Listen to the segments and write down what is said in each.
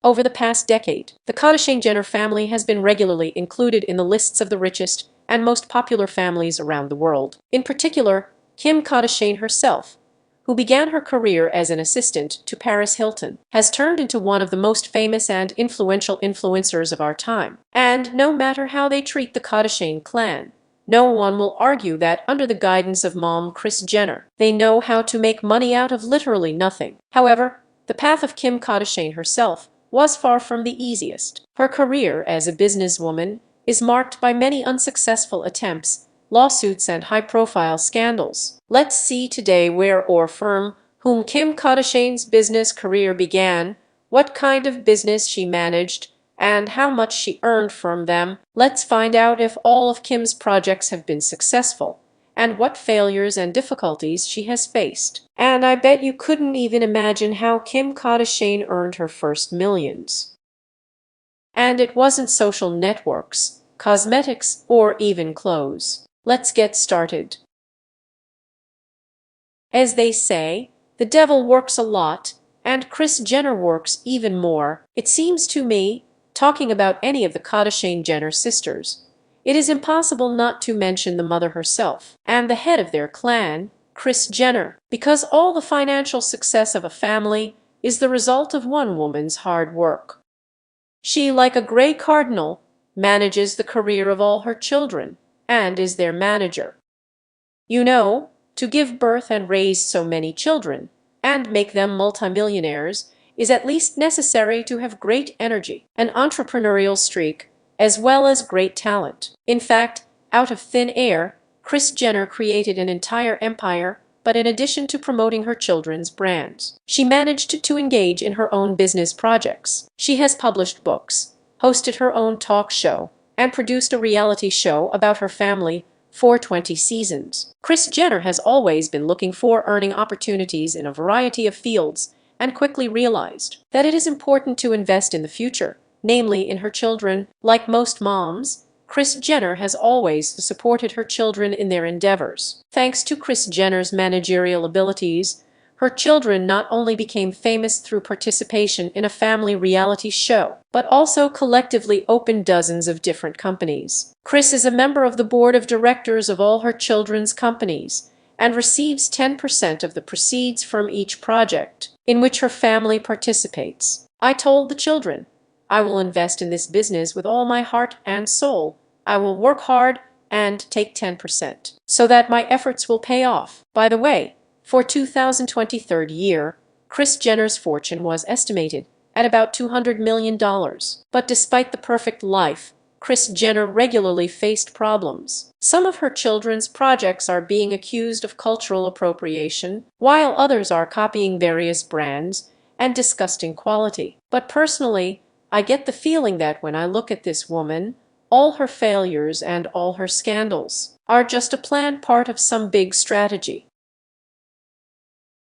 Over the past decade, the Kardashian-Jenner family has been regularly included in the lists of the richest and most popular families around the world. In particular, Kim Kardashian herself, who began her career as an assistant to Paris Hilton, has turned into one of the most famous and influential influencers of our time. And no matter how they treat the Kardashian clan, no one will argue that under the guidance of mom Kris Jenner, they know how to make money out of literally nothing. However, the path of Kim Kardashian herself was far from the easiest. Her career as a businesswoman is marked by many unsuccessful attempts, lawsuits, and high-profile scandals. Let's see today where or from whom Kim Kardashian's business career began, what kind of business she managed, and how much she earned from them. Let's find out if all of Kim's projects have been successful, and what failures and difficulties she has faced. And I bet you couldn't even imagine how Kim Kardashian earned her first millions. And it wasn't social networks, cosmetics, or even clothes. Let's get started. As they say, the devil works a lot, and Kris Jenner works even more. It seems to me, talking about any of the Kardashian-Jenner sisters, it is impossible not to mention the mother herself and the head of their clan, Kris Jenner, because all the financial success of a family is the result of one woman's hard work. She, like a gray cardinal, manages the career of all her children and is their manager. You know, to give birth and raise so many children and make them multimillionaires is at least necessary to have great energy, an entrepreneurial streak, as well as great talent. In fact, out of thin air, Kris Jenner created an entire empire, but in addition to promoting her children's brands, she managed to engage in her own business projects. She has published books, hosted her own talk show, and produced a reality show about her family for 20 seasons. Kris Jenner has always been looking for earning opportunities in a variety of fields and quickly realized that it is important to invest in the future, namely in her children. Like most moms, Kris Jenner has always supported her children in their endeavors. Thanks to Kris Jenner's managerial abilities, her children not only became famous through participation in a family reality show, but also collectively opened dozens of different companies. Kris is a member of the board of directors of all her children's companies and receives 10% of the proceeds from each project in which her family participates. I told the children, I will invest in this business with all my heart and soul. I will work hard and take 10% so that my efforts will pay off. By the way, for 2023 year, Kris Jenner's fortune was estimated at about $200 million. But despite the perfect life, Kris Jenner regularly faced problems. Some of her children's projects are being accused of cultural appropriation, while others are copying various brands and disgusting quality. But personally, I get the feeling that when I look at this woman, all her failures and all her scandals are just a planned part of some big strategy.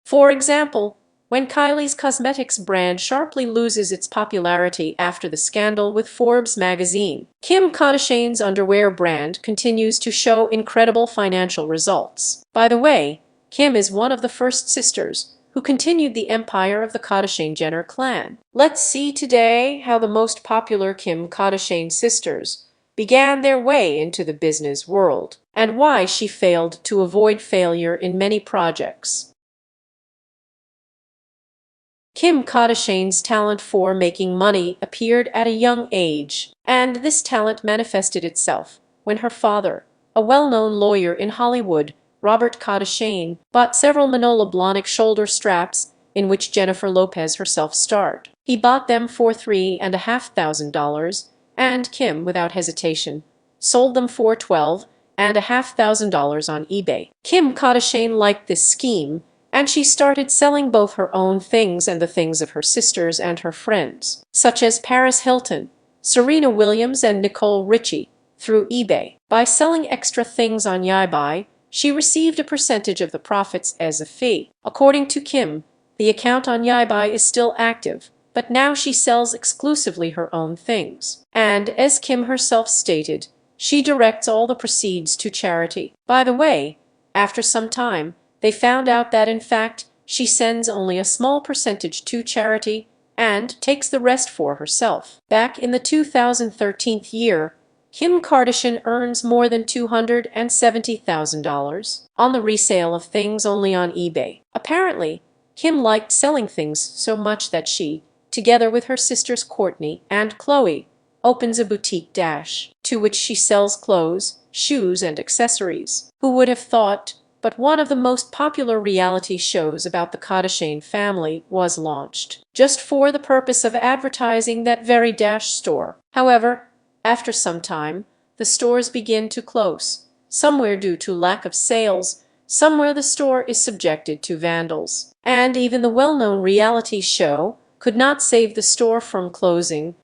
For example, when Kylie's cosmetics brand sharply loses its popularity after the scandal with Forbes magazine, Kim Kardashian's underwear brand continues to show incredible financial results. By the way, Kim is one of the first sisters who continued the empire of the Kardashian-Jenner clan. Let's see today how the most popular Kim Kardashian sisters began their way into the business world and why she failed to avoid failure in many projects. Kim Kardashian's talent for making money appeared at a young age, and this talent manifested itself when her father, a well-known lawyer in Hollywood, Robert Kardashian, bought several Manolo Blahnik shoulder straps in which Jennifer Lopez herself starred. He bought them for $3,500, and Kim, without hesitation, sold them for $12,500 on eBay. Kim Kardashian liked this scheme, and she started selling both her own things and the things of her sisters and her friends, such as Paris Hilton, Serena Williams, and Nicole Richie, through eBay. By selling extra things on eBay, she received a percentage of the profits as a fee. According to Kim, the account on eBay is still active, but now she sells exclusively her own things. And as Kim herself stated, she directs all the proceeds to charity. By the way, after some time, they found out that in fact she sends only a small percentage to charity and takes the rest for herself. Back in the 2013 year, Kim Kardashian earns more than $270,000 on the resale of things only on eBay. Apparently, Kim liked selling things so much that she, together with her sisters Kourtney and Khloe, opens a boutique to which she sells clothes, shoes, and accessories. Who would have thought? But one of the most popular reality shows about the Kardashian family was launched, just for the purpose of advertising that very store. However, after some time, the stores begin to close, somewhere due to lack of sales, somewhere the store is subjected to vandals. And even the well-known reality show could not save the store from closing.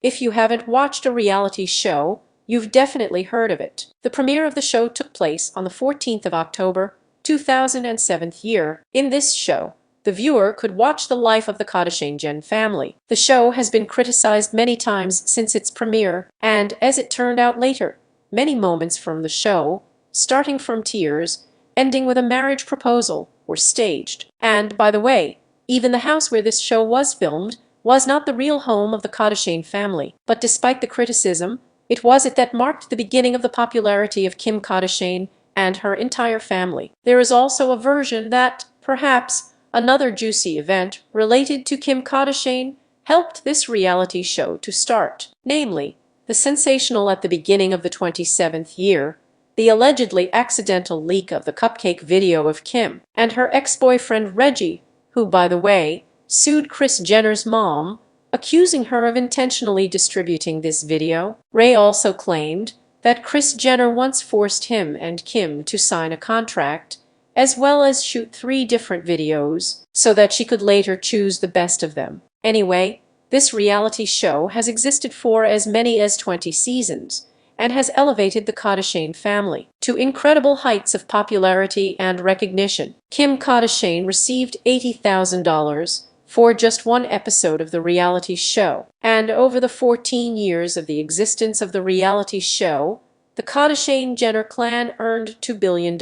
If you haven't watched a reality show, you've definitely heard of it. The premiere of the show took place on the 14th of October, 2007 year. In this show, the viewer could watch the life of the Kardashian family. The show has been criticized many times since its premiere, and as it turned out later, many moments from the show, starting from tears, ending with a marriage proposal, were staged. And by the way, even the house where this show was filmed was not the real home of the Kardashian family. But despite the criticism, it was it that marked the beginning of the popularity of Kim Kardashian and her entire family. There is also a version that, perhaps, another juicy event related to Kim Kardashian helped this reality show to start, namely, the sensational at the beginning of the 27th year, the allegedly accidental leak of the cupcake video of Kim and her ex-boyfriend Reggie, who, by the way, sued Kris Jenner's mom, accusing her of intentionally distributing this video. Ray also claimed that Kris Jenner once forced him and Kim to sign a contract, as well as shoot 3 different videos, so that she could later choose the best of them. Anyway, this reality show has existed for as many as 20 seasons, and has elevated the Kardashian family to incredible heights of popularity and recognition. Kim Kardashian received $80,000 for just one episode of the reality show, and over the 14 years of the existence of the reality show, the Kardashian-Jenner clan earned $2 billion.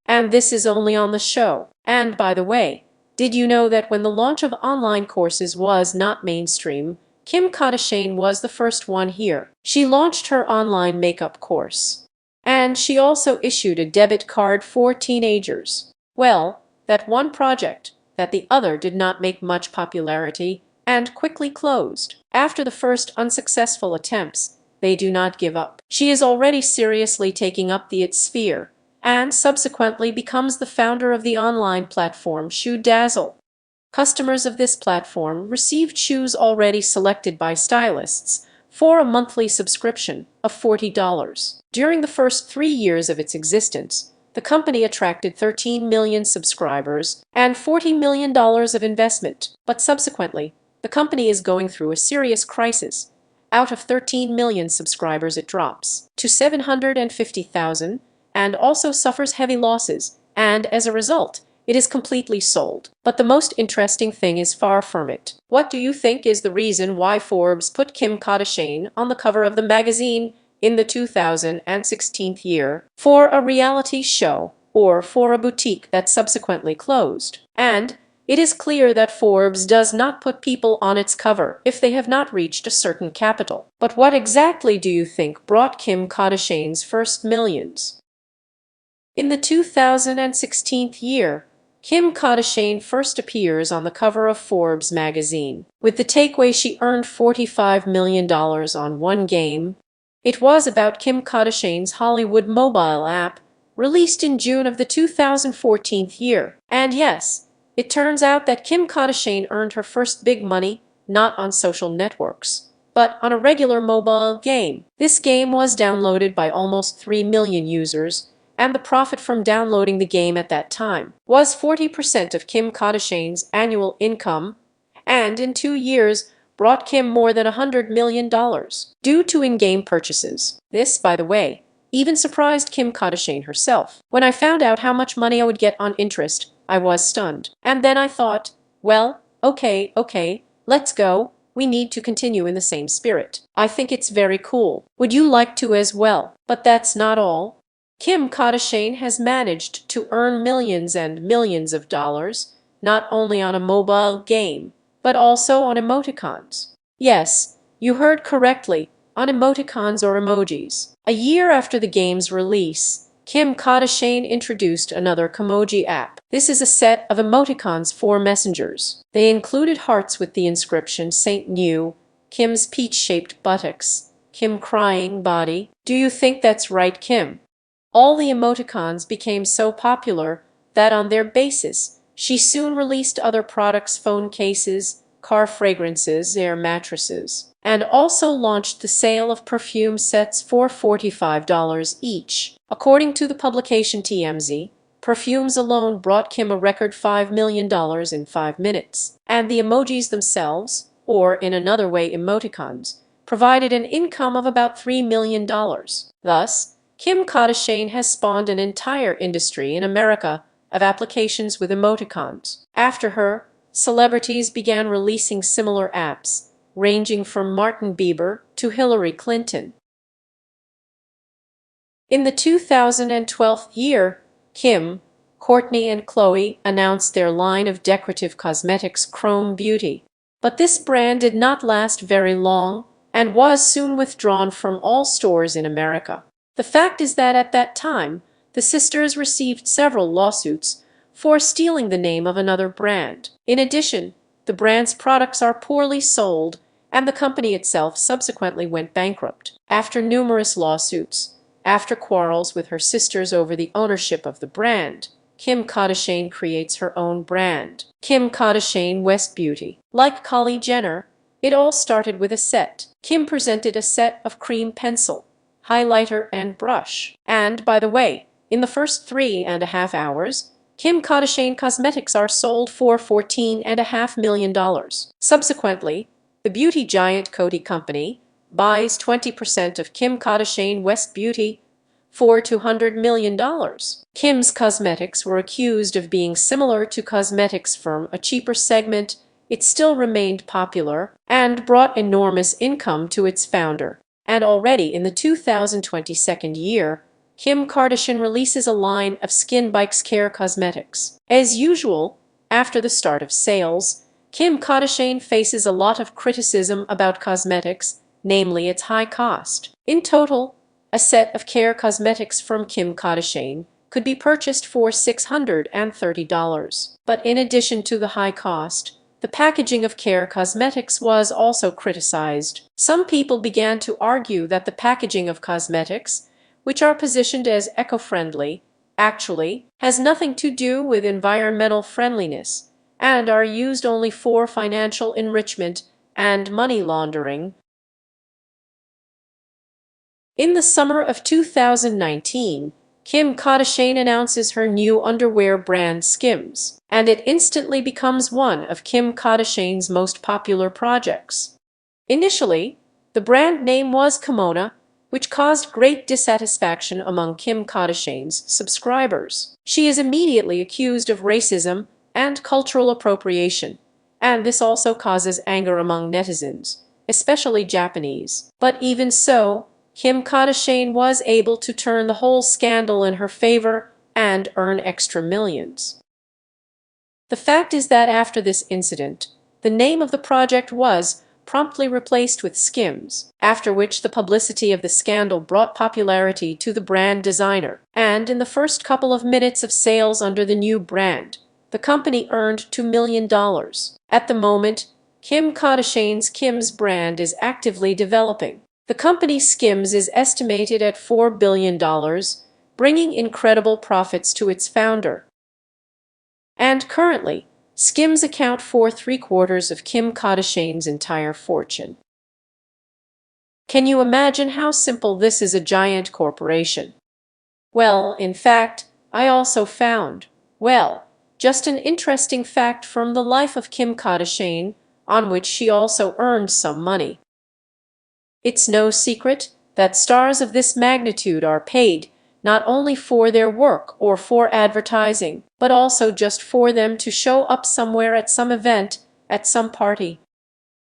And this is only on the show. And by the way, did you know that when the launch of online courses was not mainstream, Kim Kardashian was the first one here? She launched her online makeup course. And she also issued a debit card for teenagers. Well, that one project, that the other did not make much popularity, and quickly closed. After the first unsuccessful attempts, they do not give up. She is already seriously taking up the IT sphere, and subsequently becomes the founder of the online platform Shoe Dazzle. Customers of this platform received shoes already selected by stylists for a monthly subscription of $40. During the first 3 years of its existence, the company attracted 13 million subscribers and $40 million of investment. But subsequently, the company is going through a serious crisis. Out of 13 million subscribers, it drops to 750,000 and also suffers heavy losses, and as a result, it is completely sold. But the most interesting thing is far from it. What do you think is the reason why Forbes put Kim Kardashian on the cover of the magazine in the 2016 year for a reality show or for a boutique that subsequently closed? And it is clear that Forbes does not put people on its cover if they have not reached a certain capital. But what exactly do you think brought Kim Kardashian's first millions? In the 2016 year, Kim Kardashian first appears on the cover of Forbes magazine, with the takeaway she earned $45 million on one game. It was about Kim Kardashian's Hollywood mobile app, released in June of the 2014 year. And yes, it turns out that Kim Kardashian earned her first big money not on social networks, but on a regular mobile game. This game was downloaded by almost 3 million users, and the profit from downloading the game at that time was 40% of Kim Kardashian's annual income, and in 2 years brought Kim more than $100 million due to in-game purchases. This, by the way, even surprised Kim Kardashian herself. When I found out how much money I would get on interest, I was stunned. And then I thought, well, okay, let's go. We need to continue in the same spirit. I think it's very cool. Would you like to as well? But that's not all. Kim Kardashian has managed to earn millions and millions of dollars, not only on a mobile game, but also on emoticons. Yes, you heard correctly, on emoticons or emojis. A year after the game's release, Kim Kardashian introduced another Kimoji app. This is a set of emoticons for messengers. They included hearts with the inscription Saint New, Kim's peach-shaped buttocks, Kim crying body. Do you think that's right, Kim? All the emoticons became so popular that on their basis, she soon released other products, phone cases, car fragrances, air mattresses, and also launched the sale of perfume sets for $45 each. According to the publication TMZ, perfumes alone brought Kim a record $5 million in 5 minutes, and the emojis themselves, or in another way emoticons, provided an income of about $3 million. Thus, Kim Kardashian has spawned an entire industry in America of applications with emoticons. After her, celebrities began releasing similar apps, ranging from Martin Bieber to Hillary Clinton. In the 2012 year, Kim, Kourtney and Khloe announced their line of decorative cosmetics Chrome Beauty. But this brand did not last very long and was soon withdrawn from all stores in America. The fact is that at that time, the sisters received several lawsuits for stealing the name of another brand. In addition, the brand's products are poorly sold, and the company itself subsequently went bankrupt. After numerous lawsuits, after quarrels with her sisters over the ownership of the brand, Kim Kardashian creates her own brand, Kim Kardashian West Beauty. Like Kylie Jenner, it all started with a set. Kim presented a set of cream pencil, highlighter, and brush. And, by the way, in the first 3.5 hours, Kim Kardashian cosmetics are sold for $14.5 million. Subsequently, the beauty giant Coty Company buys 20% of Kim Kardashian West Beauty for $200 million. Kim's cosmetics were accused of being similar to cosmetics from a cheaper segment. It still remained popular and brought enormous income to its founder. And already in the 2022 year, Kim Kardashian releases a line of Skin Bikes Care cosmetics. As usual, after the start of sales, Kim Kardashian faces a lot of criticism about cosmetics, namely its high cost. In total, a set of care cosmetics from Kim Kardashian could be purchased for $630. But in addition to the high cost, the packaging of care cosmetics was also criticized. Some people began to argue that the packaging of cosmetics, which are positioned as eco-friendly, actually has nothing to do with environmental friendliness and are used only for financial enrichment and money laundering. In the summer of 2019, Kim Kardashian announces her new underwear brand Skims, and it instantly becomes one of Kim Kardashian's most popular projects. Initially, the brand name was Kimona, which caused great dissatisfaction among Kim Kardashian's subscribers. She is immediately accused of racism and cultural appropriation, and this also causes anger among netizens, especially Japanese. But even so, Kim Kardashian was able to turn the whole scandal in her favor and earn extra millions. The fact is that after this incident, the name of the project was promptly replaced with Skims, after which the publicity of the scandal brought popularity to the brand designer. And in the first couple of minutes of sales under the new brand, the company earned $2 million. At the moment, Kim Kardashian's Skims brand is actively developing. The company Skims is estimated at $4 billion, bringing incredible profits to its founder. And currently, Skims account for 3/4 of Kim Kardashian's entire fortune. Can you imagine how simple this is? A giant corporation. Well, in fact, I also found, well, just an interesting fact from the life of Kim Kardashian, on which she also earned some money. It's no secret that stars of this magnitude are paid not only for their work or for advertising, but also just for them to show up somewhere at some event, at some party.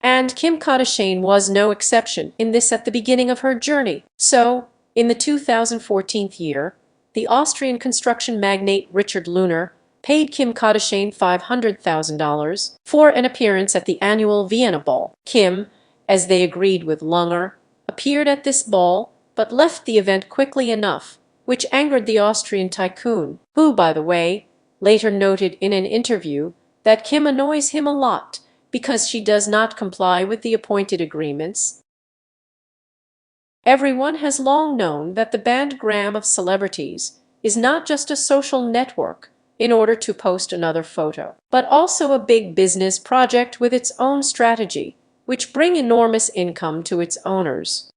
And Kim Kardashian was no exception in this at the beginning of her journey. So, in the 2014 year, the Austrian construction magnate Richard Lohner paid Kim Kardashian $500,000 for an appearance at the annual Vienna Ball. Kim, as they agreed with Lunger, appeared at this ball but left the event quickly enough, which angered the Austrian tycoon, who, by the way, later noted in an interview that Kim annoys him a lot because she does not comply with the appointed agreements. Everyone has long known that the bandgram of celebrities is not just a social network in order to post another photo, but also a big business project with its own strategy, which bring enormous income to its owners.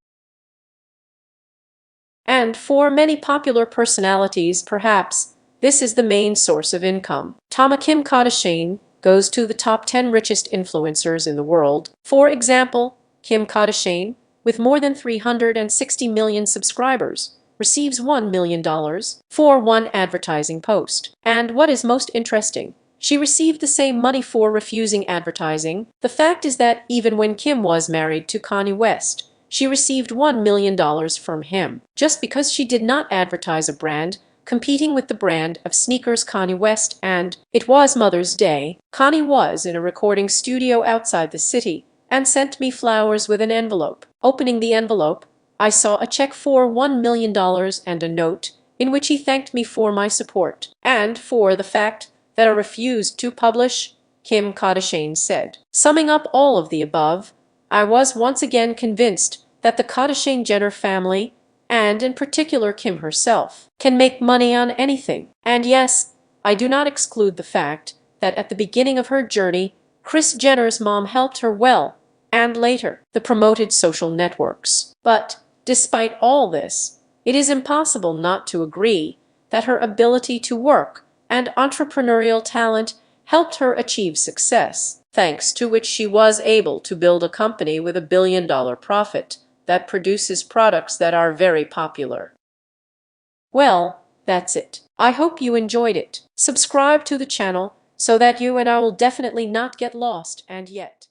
And for many popular personalities, perhaps, this is the main source of income. Kim Kardashian goes to the top 10 richest influencers in the world. For example, Kim Kardashian, with more than 360 million subscribers, receives $1 million for one advertising post. And what is most interesting, she received the same money for refusing advertising. The fact is that even when Kim was married to Kanye West, she received $1 million from him, just because she did not advertise a brand competing with the brand of sneakers Kanye West. And it was Mother's Day. Kanye was in a recording studio outside the city and sent me flowers with an envelope. Opening the envelope, I saw a check for $1 million and a note in which he thanked me for my support and for the fact that I refused to publish, Kim Kardashian said. Summing up all of the above, I was once again convinced that the Kardashian-Jenner family, and in particular Kim herself, can make money on anything. And yes, I do not exclude the fact that at the beginning of her journey, Kris Jenner's mom helped her well, and later, the promoted social networks. But despite all this, it is impossible not to agree that her ability to work and entrepreneurial talent helped her achieve success, thanks to which she was able to build a company with $1 billion profit that produces products that are very popular. Well, that's it. I hope you enjoyed it. Subscribe to the channel so that you and I will definitely not get lost. And yet